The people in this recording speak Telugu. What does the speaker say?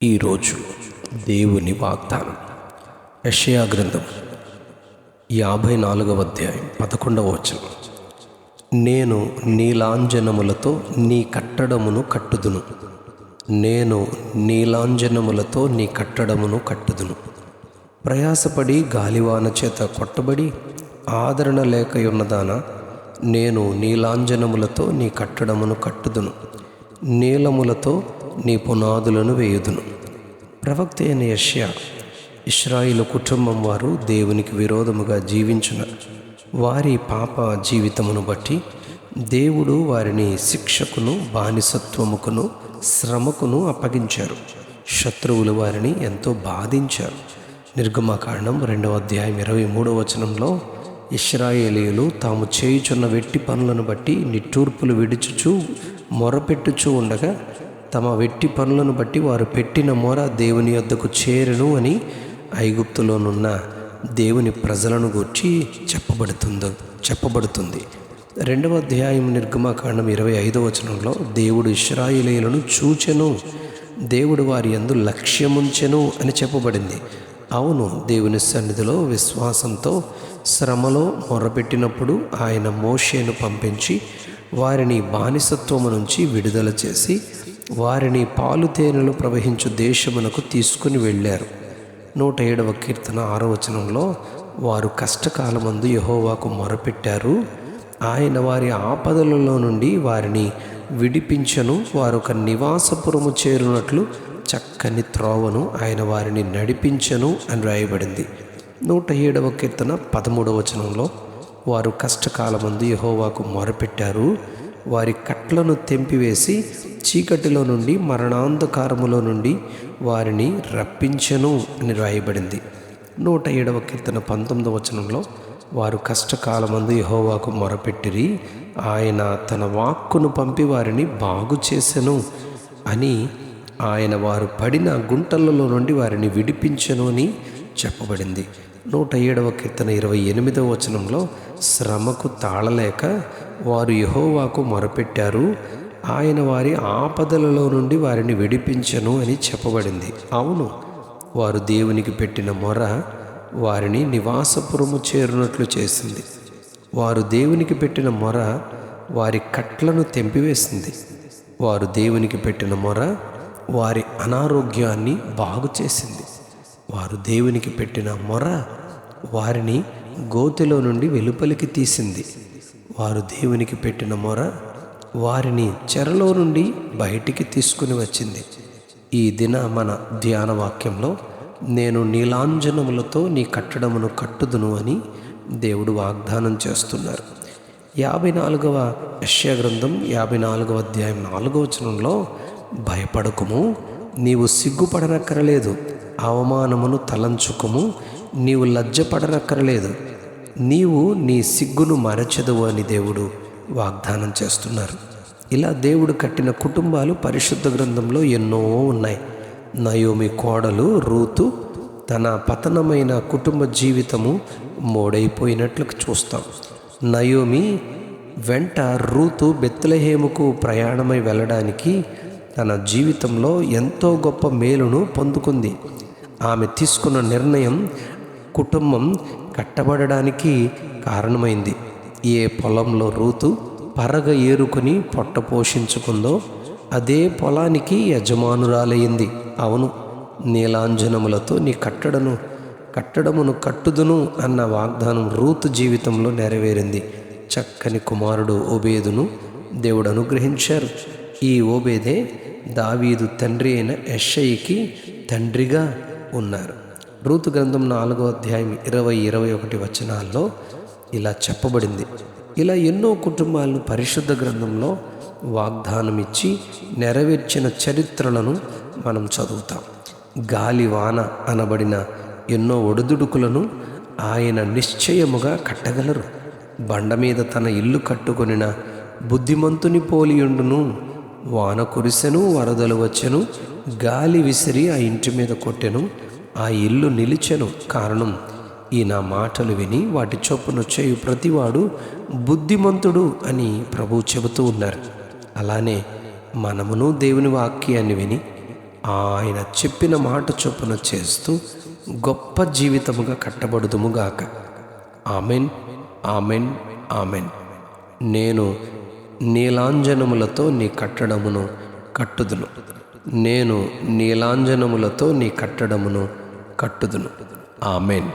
ఈరోజు దేవుని వాగ్దానం యెషయా గ్రంథం 54వ అధ్యాయం 11వ వచనం. నేను నీలాంజనములతో నీ కట్టడమును కట్టుదును, నేను నీలాంజనములతో నీ కట్టడమును కట్టుదును. ప్రయాసపడి గాలివాన చేత కొట్టబడి ఆదరణ లేకయున్నదానా, నేను నీలాంజనములతో నీ కట్టడమును కట్టుదును, నీలములతో నీ పునాదులను వేయుదును. ప్రవక్త అయిన యెషయా ఇశ్రాయేలు కుటుంబం వారు దేవునికి విరోధముగా జీవించిన వారి పాప జీవితమును బట్టి దేవుడు వారిని శిక్షకును, బానిసత్వముకును, శ్రమకును అప్పగించారు. శత్రువులు వారిని ఎంతో బాధించారు. నిర్గమకాండం 2వ అధ్యాయం 23వ వచనంలో ఇశ్రాయేలీయులు తాము చేయుచున్న వెట్టి పనులను బట్టి నిట్టూర్పులు విడుచుచు మొరపెట్టుచూ ఉండగా తమ వెట్టి పనులను బట్టి వారు పెట్టిన మొర దేవుని యొద్దకు చేరును అని ఐగుప్తులోనున్న దేవుని ప్రజలను గూర్చి చెప్పబడుతుంది. 2వ అధ్యాయం నిర్గమకాండం 25వ వచనంలో దేవుడు ఇశ్రాయేలీయులను చూచెను, దేవుడు వారి యందు లక్ష్యముంచెను అని చెప్పబడింది. అవును, దేవుని సన్నిధిలో విశ్వాసంతో శ్రమలో మొరపెట్టినప్పుడు ఆయన మోషేను పంపించి వారిని బానిసత్వము నుంచి విడుదల చేసి వారిని పాలు తేనెలు ప్రవహించు దేశమునకు తీసుకుని వెళ్ళారు. 107వ కీర్తన 6వ వచనంలో వారు కష్టకాలమందు యెహోవాకు మొరపెట్టారు, ఆయన వారి ఆపదలలో నుండి వారిని విడిపించను, వారు ఒక నివాసపురము చేరునట్లు చక్కని త్రోవను ఆయన వారిని నడిపించను అని రాయబడింది. 107వ కీర్తన 13వ వచనంలో వారు కష్టకాలమందు యెహోవాకు మొరపెట్టారు, వారి కట్లను తెంపివేసి చీకటిలో నుండి మరణాంధకారములో నుండి వారిని రప్పించెను అని రాయబడింది. 107వ కీర్తన 19వ వచనంలో వారు కష్టకాలమందు యెహోవాకు మొరపెట్టిరి, ఆయన తన వాక్కును పంపి వారిని బాగు చేసెను అని, ఆయన వారు పడిన గుంటలలో నుండి వారిని విడిపించెను అని చెప్పబడింది. 107వ కీర్తన 28వ వచనంలో శ్రమకు తాళలేక వారు యెహోవాకు మొరపెట్టారు, ఆయన వారి ఆపదలలో నుండి వారిని విడిపించెను అని చెప్పబడింది. అవును, వారు దేవునికి పెట్టిన మొర వారిని నివాసపురము చేరునట్లు చేసింది. వారు దేవునికి పెట్టిన మొర వారి కట్లను తెంపివేసింది. వారు దేవునికి పెట్టిన మొర వారి అనారోగ్యాన్ని బాగు చేసింది. వారు దేవునికి పెట్టిన మొర వారిని గోతిలో నుండి వెలుపలికి తీసింది. వారు దేవునికి పెట్టిన మొర వారిని చెరలో నుండి బయటికి తీసుకుని వచ్చింది. ఈ దిన మన ధ్యాన వాక్యంలో నేను నీలాంజనములతో నీ కట్టడమును కట్టుదును అని దేవుడు వాగ్దానం చేస్తున్నారు. 54వ యెషయా గ్రంథం 54వ అధ్యాయం 4వ వచనంలో భయపడకుము, నీవు సిగ్గుపడనక్కరలేదు, అవమానమును తలంచుకుము, నీవు లజ్జపడనక్కరలేదు, నీవు నీ సిగ్గును మరచెదవు అని దేవుడు వాగ్దానం చేస్తున్నారు. ఇలా దేవుడు కట్టిన కుటుంబాలు పరిశుద్ధ గ్రంథంలో ఎన్నో ఉన్నాయి. నయోమి కోడలు రూతు తన పతనమైన కుటుంబ జీవితము మోడైపోయినట్లు చూస్తాం. నయోమి వెంట రూతు బెత్లెహేముకు ప్రయాణమై వెళ్ళడానికి తన జీవితంలో ఎంతో గొప్ప మేలును పొందుకుంది. ఆమె తీసుకున్న నిర్ణయం కుటుంబం కట్టబడడానికి కారణమైంది. ఏ పొలంలో రూతు పరగ ఏరుకొని పొట్ట పోషించుకుందో అదే పొలానికి యజమానురాలయ్యింది. అవును, నీలాంజనములతో నీ కట్టడమును కట్టుదును అన్న వాగ్దానం రూతు జీవితంలో నెరవేరింది. చక్కని కుమారుడు ఓబేదును దేవుడు అనుగ్రహించారు. ఈ ఓబేదే దావీదు తండ్రి అయిన యెషయికి తండ్రిగా ఉన్నారు. రూతు గ్రంథం 4వ అధ్యాయం 20-21 వచనాల్లో ఇలా చెప్పబడింది. ఇలా ఎన్నో కుటుంబాలను పరిశుద్ధ గ్రంథంలో వాగ్దానం ఇచ్చి నెరవేర్చిన చరిత్రలను మనం చదువుతాం. గాలివాన అనబడిన ఎన్నో ఒడిదుడుకులను ఆయన నిశ్చయముగా కట్టగలరు. బండ మీద తన ఇల్లు కట్టుకొనిన బుద్ధిమంతుని పోలియుండును. వాన కురిసెను, వరదలు వచ్చెను, గాలి విసిరి ఆ ఇంటి మీద కొట్టెను, ఆ ఇల్లు నిలిచెను. కారణం, ఈ నా మాటలు విని వాటి చొప్పున చేయు ప్రతివాడు బుద్ధిమంతుడు అని ప్రభువు చెబుతూ ఉన్నారు. అలానే మనమును దేవుని వాక్యాన్ని విని ఆయన చెప్పిన మాట చొప్పున చేస్తూ గొప్ప జీవితముగా కట్టబడుదుముగాక. Amen, amen, amen. నేను నీలాంజనములతో నీ కట్టడమును కట్టుదును. నేను నీలాంజనములతో నీ కట్టడమును కట్టుదును. ఆమెన్.